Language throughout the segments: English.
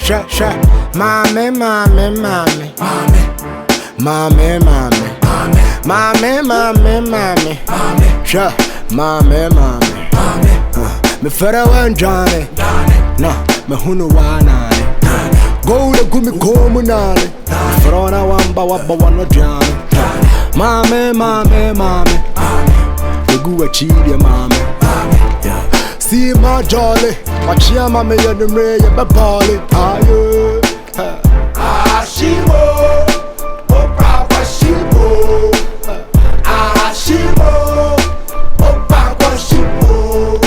Sha. Mommy. Sha. Mommy. Me fera wan Johnny. No, me hunu wanani. Go to gumi komunani. Frona wamba wana Johnny. Mommy. The gua chidi mommy. See my jolly. Watch ya mommy ya the ray ya babali. Ashimo. Opa washimo. Ashimo. Opa washimo.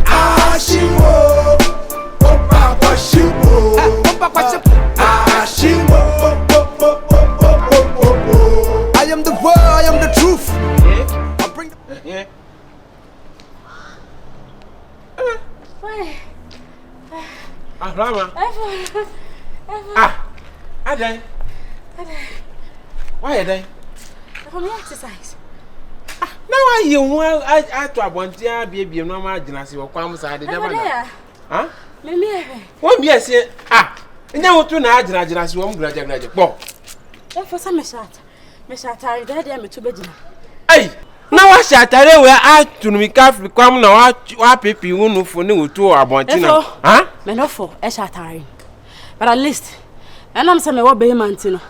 Ashimo. Opa washimo. Ashimo. I am the word, I am the truth. I bring the Rama. Adai. Why Adai? From exercise. Now I want I to abontia baby no ma gina se kwam sa de deba na. Ah? Me. Won bi ase nya wotu na agina se won graja. Bo. For some shot. Me shot are there me to be gina. Ai. Na wa shatare we atunu mi kafi kwam na wa pepi wonu fo ne wotu abontina. Ah? Me no for e shatare. But at least and I'm saying what beyonce no.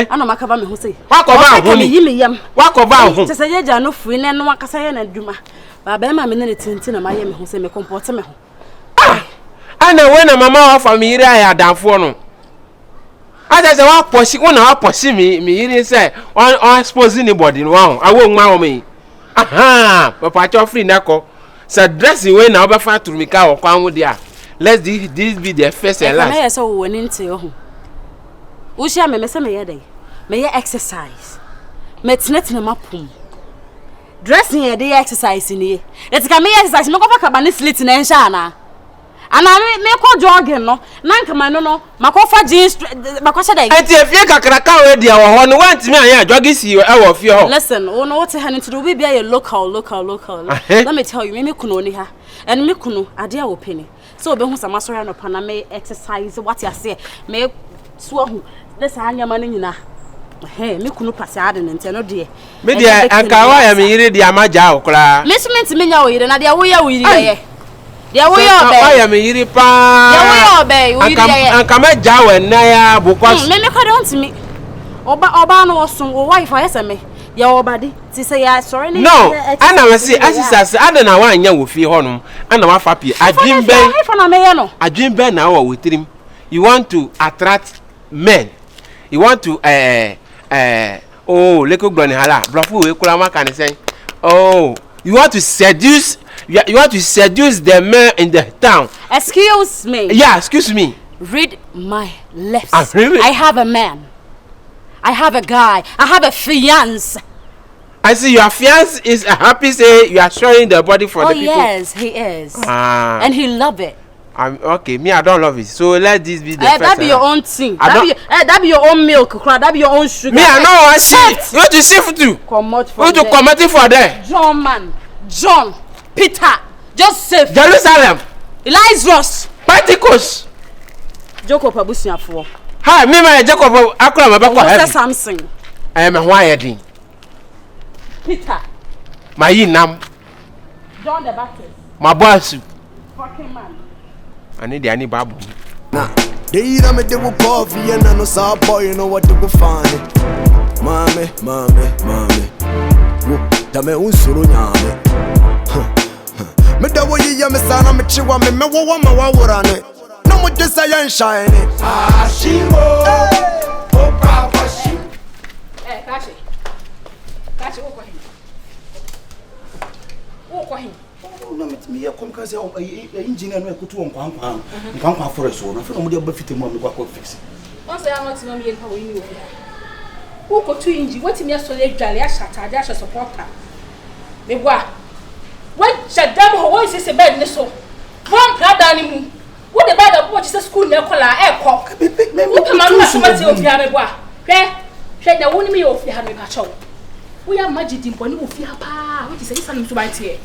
Ana makaba me ho sei. Wakoba ho ni. Me yam. Wakoba ho. Te say ya no fui ne no akasa ye na dwuma. Ba be ma me ne tintin na maye me ho sei me comport me ho. Ana we na mama wa family ya danfo no. Ada se wa posi wona wa posi mi yiri say on expose anybody no wa awo nwa wo me. Aha, papa cho free na ko. Sa dressing we na obefa turumika wo kwan wo dia. Let this be the first and last. Na ye so wo nti ho. Ushia me say me ye dey. Me ye exercise. Me tena mapum. Dressing ye dey exercise ni. Let ka me exercise me ko fa kaba ni slit na nsha na. Ana me ko jogging no. Na nka man no makofa jeans makosha dey. Enti efie kakraka we dia wo ho no wanti me anya jogging si e wo fie ho. Listen, we know what to hand into the be a local. Let me tell you, me kuno ni ha. And me kuno ade a wo penny. So be hu sama so no pana me exercise what you say. Me so hu. Let's anya man nyina. Me kunu pase ade nte no de. Me de anka wa ya me yire de amaja okra. Me sumenti me nya wo yire na de wo ya wo yire ye. De wo ya obe. Wa ya me yire pa. De wo ya obe, wo yire ye. Anka me ja we na ya because me ko don't me. Oba no osun wo wife ayese me. Ya obade. Ti say ya sorry ni. No, ana we say asisase ade na wa anya wo fie honum. Ana wa fa pie. Adwin ben na wa wotrim. You want to attract men. You want to leko gloni hala blafu we kula maka ni say you want to seduce the men in the town. Excuse me. Yeah, excuse me. Read my lips. I have a man. I have a guy. I have a fiance. I see your fiance is happy say you are showing the body for the people. Oh yes, he is. And he love it. Okay, me I don't love it. So let this be the first. That be your own thing. That be your own milk, that be your own sugar. Me I know want see. You want to shift to? Come out for. You want to comment for there? John, Peter, Joseph, Jerusalem, Lazarus, Pentecost, Jacob abusuafo. Hi, me my Jacob akura mabakwa heaven. Samson. Me ho ayedin. Peter. My nam. John the Baptist. My boss. Fucking man. I need the babu. Nah, they eat me they will coffee and I know saw boy you know what they will find it. Mommy. Dame unsuru nyame. Me da wo ye me sana me chiwa me wo ma wa worane. No mo just say and shine it. Ashimo. Opa washi. Kachi, wo kwa him. No me ya kom kaze engineer no ekutu nkwankwa forest wo no fe no mo de ba fite mo me kwa fix. Once I am not no me npa wo yi wo. Wo ko tu inji what me so le dwale a shata a supporter. Me bua. When shadam ho wo ise se bed ni so. Won prada ni mu. Wo de bad up what school na kola e ko. Wo kama no so mate ofia me bua. Hwe na wo ni me ofia ha me ba chawo. Wo ya magidi mponi ofia pa. Wo ti se isa ni so ba tie.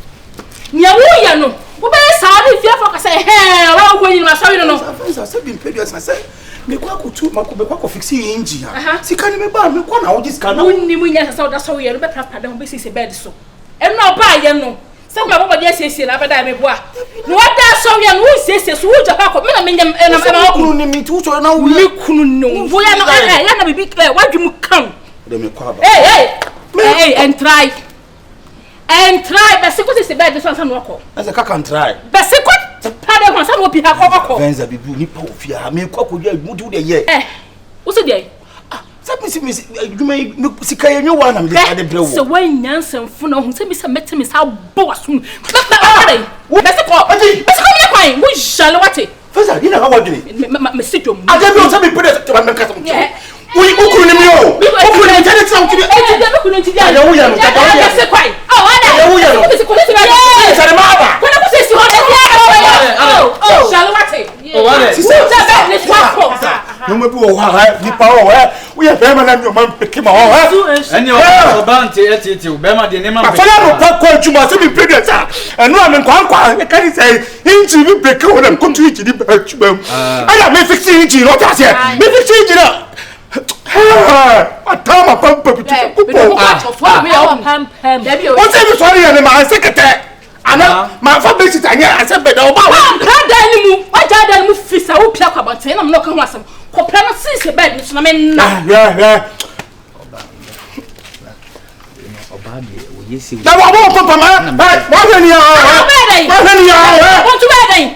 nya wo ya no wo be sa ni fia for say he wa ko yin ma sorry no Venza say been paid us say me kwa ko tu ma ko be kwa ko fix engine ha sika ni me ba me kwa na wo just kana wonni mu nya sa da so ye no be pra da ho be sisi bed so e no ba ye no se ma bo de sisi na be da me boa no wa da so ye no sisi so wo japa ko me na me nya na ma kunu ni mi tu so na wo me kunu no wo ya no ya na bibi wa dwum kan de me kwa ba hey and try be se ko sisi bed so san no ko as a can try be se ko pade ho san wo pi ha ko Venza bibu ni pa ofia me kwa ko ya mu du de ye wo se de Sabe se adwuma se kai enwe wa na me de brewo se wan nyansamfo na hu se mi se metemi sa bo aso be se ko me kwai wo jale wate Venza ni na ha wadwene me se dwom ade bi o se me pede to me kasa wo ukuru ni mi o ukuru ni tane tsa ukuru e de ku no ti dia ya wo ya no ta ya se kwai ya wo ya no se ko se ba se ma ba ko na ko se si ho de jale wate o wale si se ba ni swako no me bi wo ha ni pa o we ya be ma na mi o ma peke ma o ene o bante etete o be ma de ne ma peke fa no pa ko adwuma se mi pede tsa eno a me nkwa e ka ni say inji bi peke wo na kontu inji di ba adwuma aya me fix inji no ta se me fix inji na atama pampa bitu kupo o se mi sorry ya ma sekete ana ma fa be sitanya ase be da o ba wa prada ni mu wa jada ni mu fisa wo pia kwa banten na me no ka ho asem ko pra na sisi bed ni so na me na yeah oba de o yesi na wa bo papa ma wa hwe ni ya wa hwe ni ya won tu bed den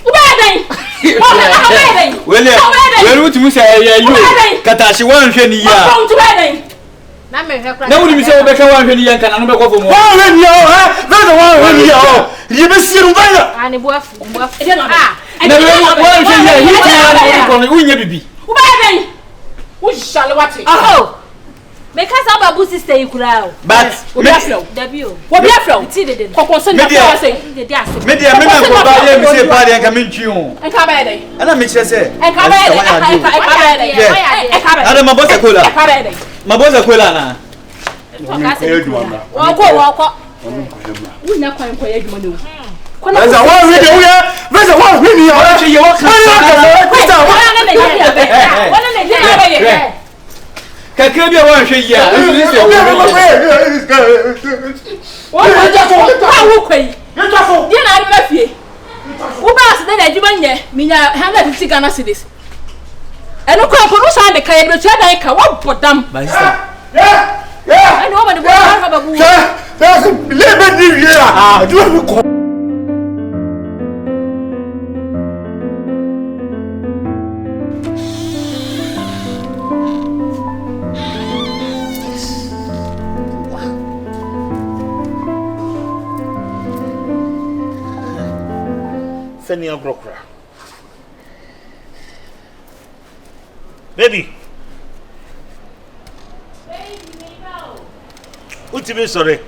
u bed den wele utimi se ya yo katashi wan hwe ni ya won tu bed den na me hwe kra na wuni mi se obeka wan hwe ni ya kana no be kofo mo wa hwe ni ya na wa hwe ni ya ye be siru ba ya ani boafu e de no na we wan hwe ya hi ti na ko unye bibi u bed den u jale wate me ka sa babu sister ikura o but o bia flow dabio wo bia flow ti de ko konsen na kwa say de dia se me dia me na ko ba ye mi se pa de nka me ntwi o en ka bed den ana me kire se en ka bed den en ka bed ana mabosa kola en ka bed den mabosa kola na wo ko wo na kwan ko ye adwuma no Venza wa hwe ni ya Venza wa hwe ni ya wa che ye wa ka kakra bia wan hwe ya nso se wo ja ko wo kwai ye na ari mafie wo ba se na adwuma nye minya 150 Ghana cedis eno ko no sa de ka ye do tia dan ka wo bodam eno wo ba de bo ha babu le be ni ya do me ko Feni agrokra. Baby. Ultimate sorry.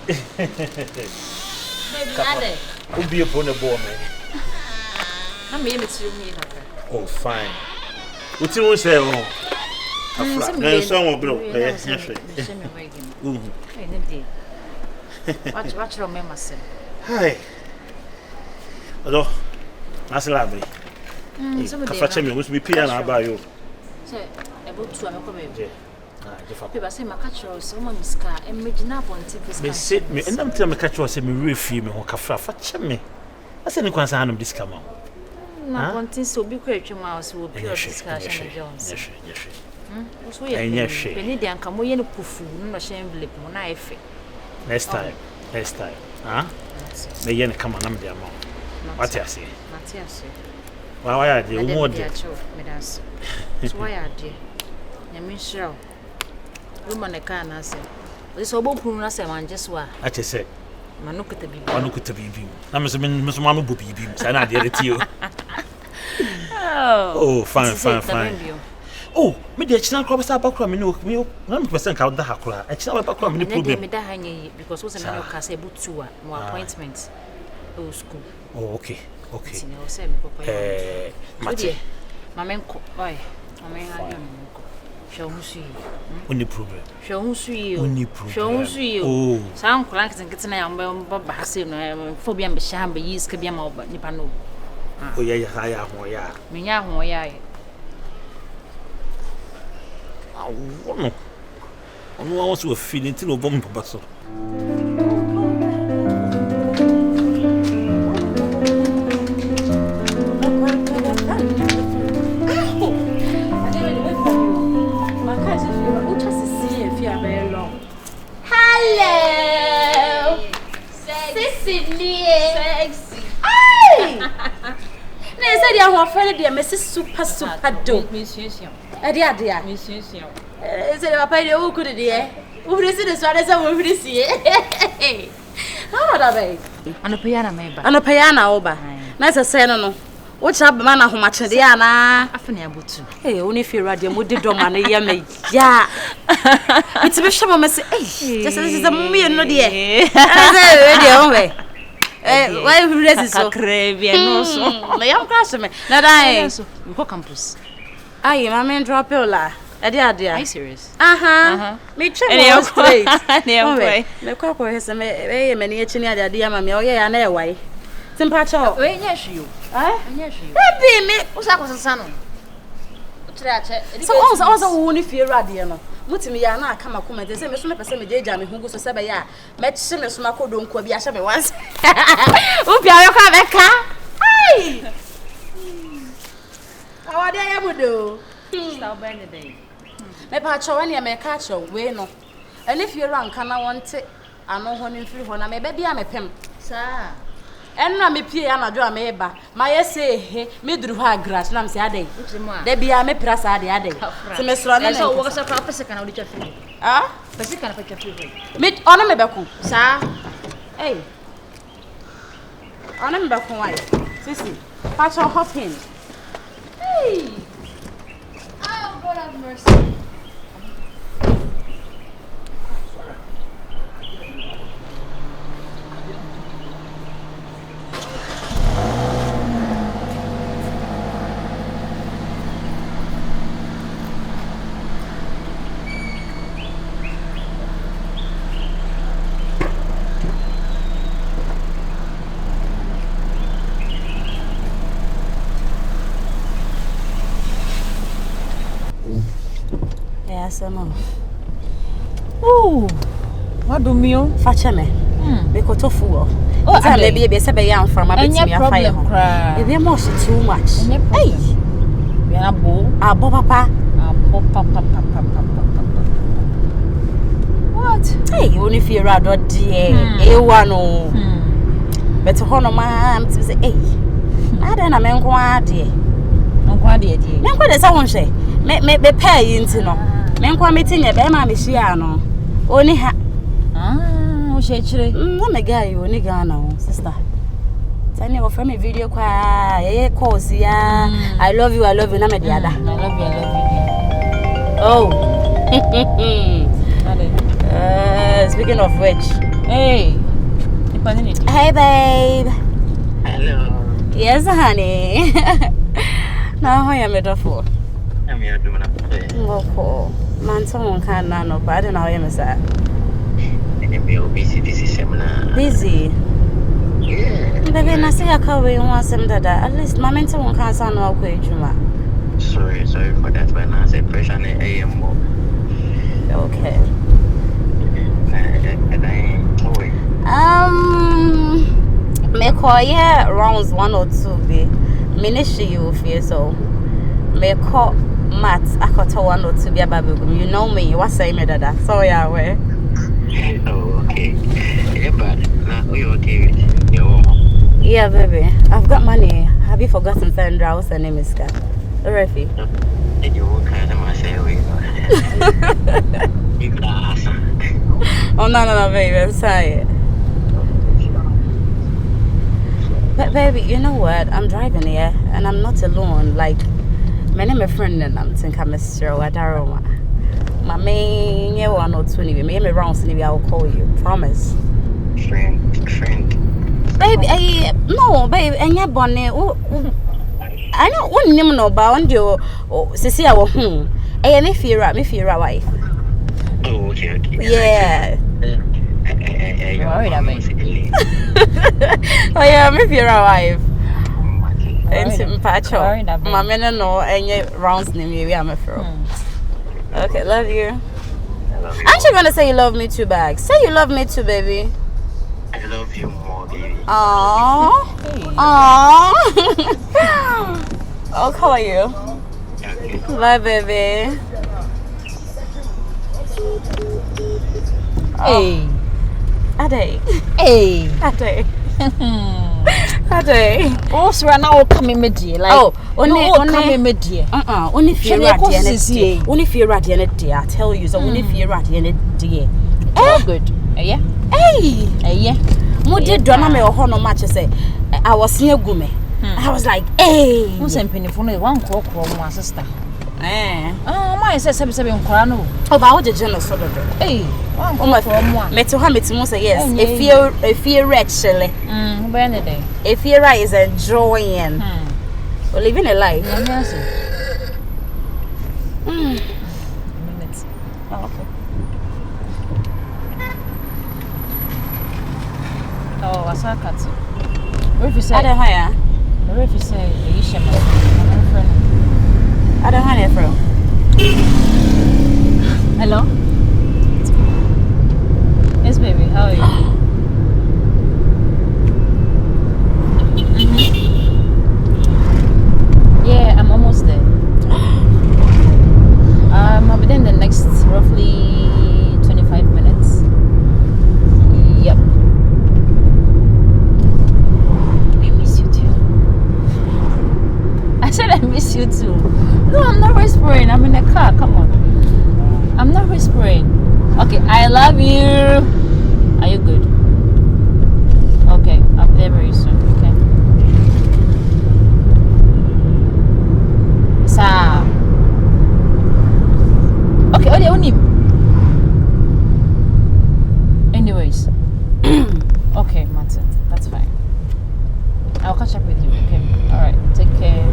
baby ade Ubi upon the ball, man. na me me tiri mi na Oh, fine. What you say? Oh, no, some bro. Yes, yes. watch ro me masem Hi. Hello. That's lovely. so me Kafa chemi, we be pay na buy you. say ebo tu am ko me Ah, Jefa. pe ba say maka chiro so mo miska emagina ponti fiska Me sit me, and I'm telling me catch you say me refi me ho kafa fa chemi. I say ni kwansa hanum discount. na ponti so bi ko etwe ma so wo pure fiska sha beyonce Yes. so ye peni de anka mo ye no pufu no sha envelope mo na efe Next time. Huh? Me yen come on am dia mo. What you say? Matias Why are you more? me das so why are there nyame shira Roma ne ka na se so obopunu na se manje so a I just said, manukata bibi I could be. I'm so mama bobi bim. Sana de retio. Oh, fine. Oh, me de china crop start back me no 100% count that hakura. I china back me problem. me da hanye because was na ka say butu a no appointment oh school Oh, okay. Okay. Mate. Mamenko. Oi. Mamen ha Only problem. Only problem. Oh. Sound clanks and getting a basin, phobia and sham, yeast can be a mob, Nipano. Oh, yeah. Minya, hoya. Oh, no, I was feeling till a bomb passo. Hello, sexy. Hey, they said you are afraid they are super dope. Adia. They said you are paying who could it? Who is it? So that's how we see it. How are they? On a piano, maybe. On a piano, over. Nice as say no. What's up, man? How much they are now? Hey, only if you're ready, would the domain, yeah. It's a shame, I say, hey, this is the movie, and no dear. Why would you so crazy? No, so I am crashing me. Now, I go campus. I am a man drop your la. Are you serious? Me check your place. No, Coco has a many the dear mammy, oh, yeah, and away. Simpacho, yes, you. Yes, you. Me, what's up with the son? So also only fear radiano. Muti me ya na kama kuma de se me so me pese me je jame hungu so se be ya me che me so makodo nko bi a hye me once ubi ayo ka be ka ai awade ya mudo stop by the day me pa cho wane me ka cho we no ene fie ran kana wonte ano ho ne firi ho na me be bia me pem sa enna me pie ya na do me ba ma yese he me duru ha grass na me se adai de bia me prasa adai se me sro na so wo se pa pese kana odi chafi pese kana pa chafi me ona me be ko sa eh ona me be ko why sisi pa cho hopping hey oh God have mercy. Asema. What do you fache me? Me ko tofu o. Oh, maybe be say be yam from a bit me afire ho. E be more too much. Hey. We na bo. Abo papa. What? Hey, only fear rado die. E wa no. But ho no ma am say hey. Ada na me nko ade. Nko ade die. Me nko de say won hwe. Me pay yinti no. Me nkwa metinye be ma me hia no. Oni ha. O shechire. No me guy oni Ghana o sister. Tani o from a video kwa calls ya. I love you na me dia da. I love you. Oh. Speaking of which. Hey. Hey babe. Hello. Yes honey. Now how am I for? I'm here doing a play. Oh, man, someone can't know, but I don't know how you say. I'm busy this seminar. Busy? Yeah. Baby, I say I can't wait one sem that. At least my mentor won't can't sound no okay, Juma. Sorry for that, but now I say pressure on the AM more. Okay. And I me call yeah rounds 1 or 2 be. Ministry you feel so. Me call Matt, I got 1 or 2 be about you know me, what say me that? Sorry, I wear. Oh, okay. Yeah, but now we okay with your woman. Yeah, baby. I've got money. Have you forgotten Sandra? What's her name is Scott? Refi. And you walk out of my say, you glass. Oh, no, baby. I'm sorry. But, baby, you know what? I'm driving here and I'm not alone. Like, my name is friend and I'm thinking I'm a sister. My main, you 1 or 2, maybe rounds, maybe I'll call you. Promise. Friend. Baby, no, baby, and your bonnet. I know one name no bound you, Cecilia, and if you're a wife. Oh, okay. Yeah. Worried about me. Oh, yeah, if you're a wife. And some patch up. My men know any rounds name you, I'm a fro. Okay, love you. Aren't you gonna say you love me too, Bag? Say you love me too, baby. I love you more, baby. Aww. I'll call you. Okay. Bye, baby. Hey. Ade. Hey. Ade. Ade. Oh, so now come media like only media. Only if you're radiant. Only if you're radiant, dear. I tell you, so only if you're radiant, dear. Oh, good. Yeah. Hey. Yeah. Mo did drama me or no match say I was near Gume. I was like, hey. Who's in Penifone? One call my sister. Oh, my says 77 Corano. Oh, about the general sort of. Hey, oh, my friend, met to Hamid to say yes. If you're actually, Benedict. If you're right, is enjoying or living a life. Minutes. Oh, okay. Oh, I saw cat. What if you say? I don't hire. What if you say, I don't hire for. Hello? Yes, baby, how are you? Yeah, I'm almost there. I'll be there in the next roughly 25 minutes. Yep. I miss you too. I said I miss you too. No, I'm not whispering. I'm in the car. Come on. I'm not whispering. Okay, I love you. Are you good? Okay, I'll be there very soon. Okay. Sam. Okay, only. Anyways. Okay, Martin. That's fine. I'll catch up with you. Okay. All right. Take care.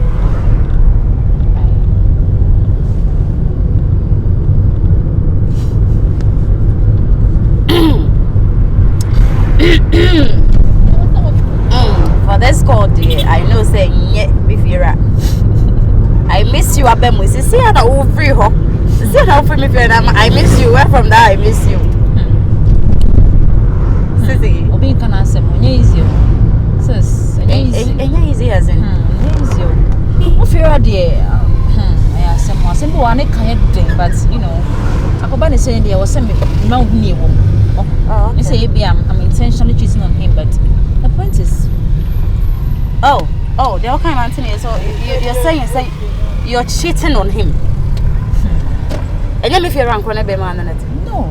For this call, dear, I know saying yeah, Bifira. I miss you, Abemu. See, I know free ho. See, I know free me. I miss you. Where from that? I miss you. Sissy, Obi can answer me. Easy. Sis, easy as in. Easy. Bifira, dear. Yeah, some one can't do, but you know, Akobani saying there was some no new. Oh, You say I'm intentionally cheating on him, but the point is, oh, they're all kind of Anthony. So you're saying you're cheating on him. And then if you're rank on a man on it. no.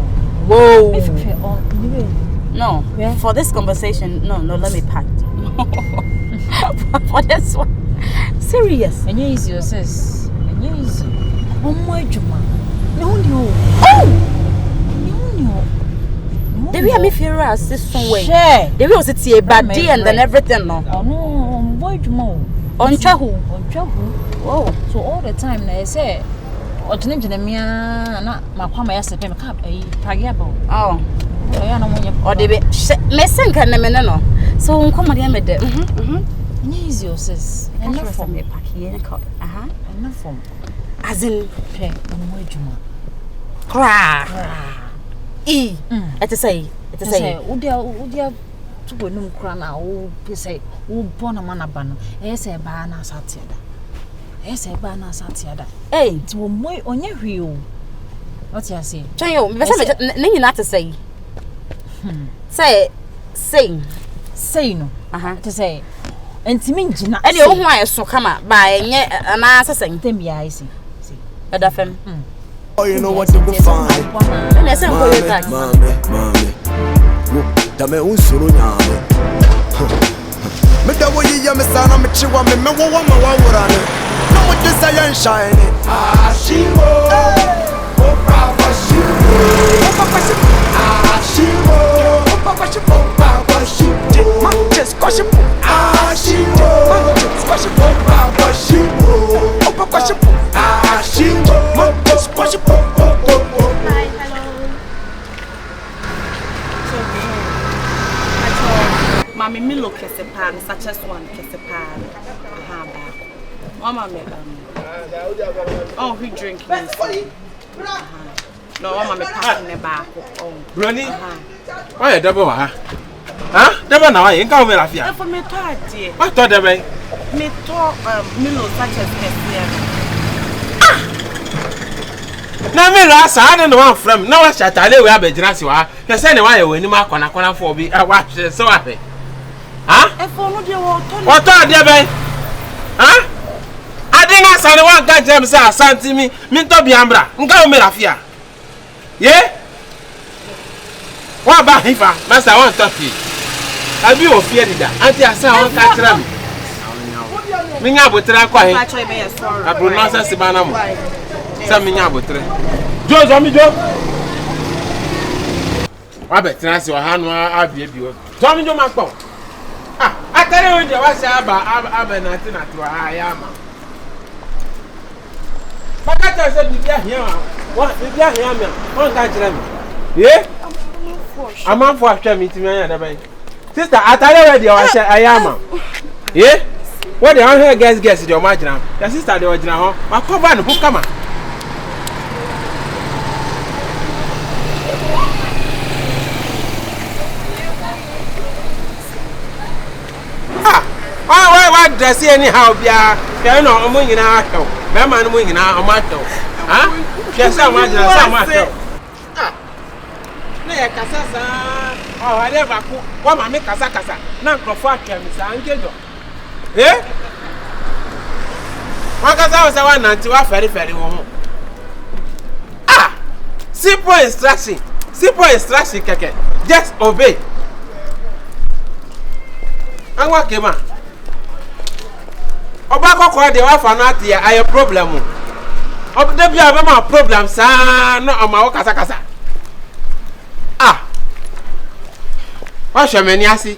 Whoa. No. No. For this conversation, no, let me pack. For this one. Serious. And you easy, sis. And you easy. Oh my Juma. No. Oh! The way I me feel as this way. Share. The way was it a bad day and then everything no. Oh no, boy Juma. On Chahu. Oh, so all the time they say, or Jinjamia, not my pama yesterday, a cup, a pagable. Oh. Or they be messing can no. So come on here with them. Easy, sis. And not from the pack here. Enough from. As in, Pay on boy Juma. crack. It is say, would you to go no crana, oh, say, oh, born a man abandon, yes, a banana satiada. Yes, a banana satiada. Hey, to more on your view. What's your say? Chayo, not to say. Say no. To say, and to mean, and you why so come up by an answer saying, Timmy, I see. But I Oh, you know what to go find. Mommy. Dame un suru nyame. Me da wo yi ya me sana me chiwa me wo ma wura ne. No mo desire shine. Ah, she wo. Oh, bravo, she wo. Ah, she wo. Oh, papa, she wo. Bravo, she wo. Milo Kesepan, such as one Kesepan. Mama, oh, we drink. No, Mama, passing the back. Oh, Brony, why a double, huh? Never know, I ain't going to fear. For me, dear. What thought of me? Me talk Milo such as Kesepan. Na me last I don't know from no one shall tell you where be dress you are. You say no why when you mark on a corner for be a watch so happy. Huh? If only you want What are they be? Huh? I didn't say the one guy James say santi me to be ambra. Nka me lafia. Yeah? What about him? Master want talk to you. I be of fear that. Auntie I say I want catch them. Me nya botra kwa he. Abu nonsense bana mo. Some abotre. Joe, me Joe. I bet Nancy or Hanwa Abby. Tommy Joe Macbon. I tell you, there was Abenati to Ayama. But I said, here, what if you hear me? One catch them. Yeah? A man for a meeting me. Sister, I tell you, I said, Ayama. Yeah? What the other guess your margin? The sister, the original, my cover and who come on. Why dress anyhow? You know, I'm moving out. My man moving out. I'm out. Huh? Just so much. Nay, Casasa. Oh, I never cook. What my make Casacasa? Now, Confrontation, Miss Angelo. Eh? What Casa was the one until I very home. Simple instruction. Simple instruction, Keke. Just obey. And what came on? Obako kwa de wa fa no ate ya problem. Obde bia be ma problem sa no o ma wo kasa. Wa hwemani ase.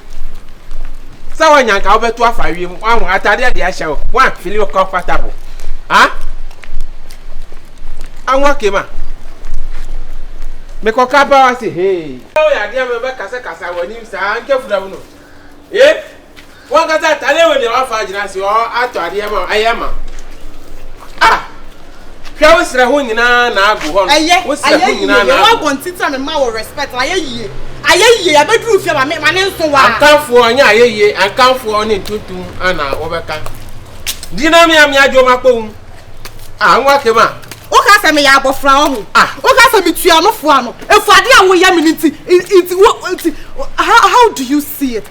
Sa wanya ka obeto afa wiem, wa ho atade de a hye wo. Wa feel comfortable. Anwa kema. Me ko kapa wa se hey. O ya de me be kasa wani sa anke fura no. One got that I never knew how you are at I am. How is the woman now? What's the woman now? I want to tell me more respect. I hear bedroom for my name so I come for ye, I come for only two Anna overcome. Do you know me? I'm your Jomako. I'm walking on. What can I say? I'm a frown. What can I say? I'm a frown. If I didn't, how do you see it?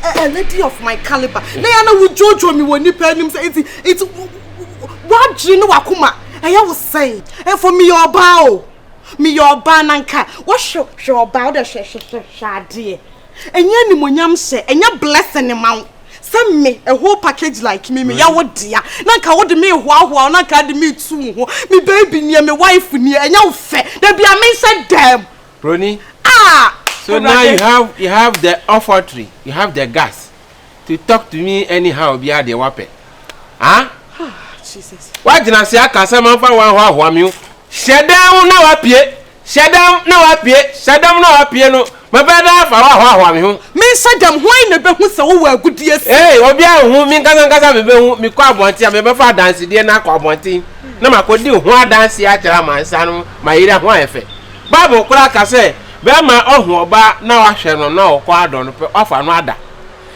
A lady of my caliber. Nayana would Jojo me when you pay him say it's what you know Akuma. I was saying, and for me your bow. Me your bananka. What show about the shadi? And you munyam say, and you're blessing amount. Send me a whole package like me, ya what dear. Nanka what the me wow, nanka the me too. Me baby near me wife near, and you fair. There be a man said damn. Brony. So now you have the authority, you have the gas to talk to me anyhow via the wape. Jesus. Why did I say I can't say man for one you? Shut down now up here. Shut down now up here. Shut down now up here. No, my brother for one. Me said them why never who so well good yes. Hey, Obia who mean Gaza me quite want to me for dance dear na kwa wanting. No ma could do one dance here my son, my ira wife. Bible crack I say. Bema ohun oba na wa hwe no na okwa adon pe ofa no ada.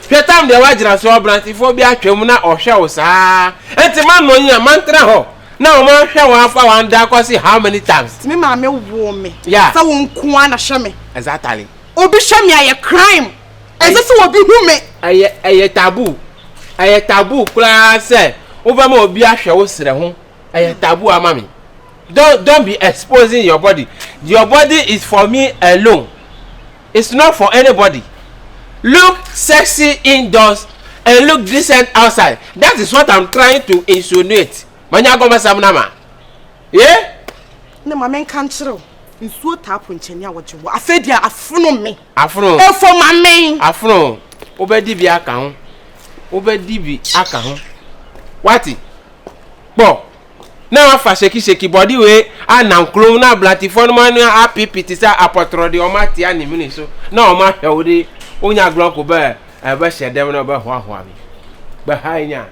Hwe tam de wagina so obrantifo bi atwam na ohwe wo saa. Enti man no nya mantra ho. Na o man hwe wa afa wan da kwasi how many times? Me ma me wo me. Yeah. Sa won ku ana hwe me. Exactly. Obi hwe me aye crime. Eze so obi hu me. Aye taboo. Aye taboo kula se. Oba ma obi ahwe wo sere ho. Aye taboo ama me. Don't be exposing your body. Your body is for me alone. It's not for anybody. Look sexy indoors and look decent outside. That is what I'm trying to insinuate. Manya go masamnama. Yeah? Ne ma men kan kire. Nsuo tapo nchenya wojewo. Afedia afuno me. Afuno. E for ma men. Afuno. Obedi bi aka ho. Obedi bi aka ho. Wati? Bo. Now afa sheki body we anam klom na blatifon man happy pitisa apotro de o mati ani mini so na o ma hwe wo de onya glon ko be aba hyɛ dem na ɔbɛhoahoa me bɛhae nya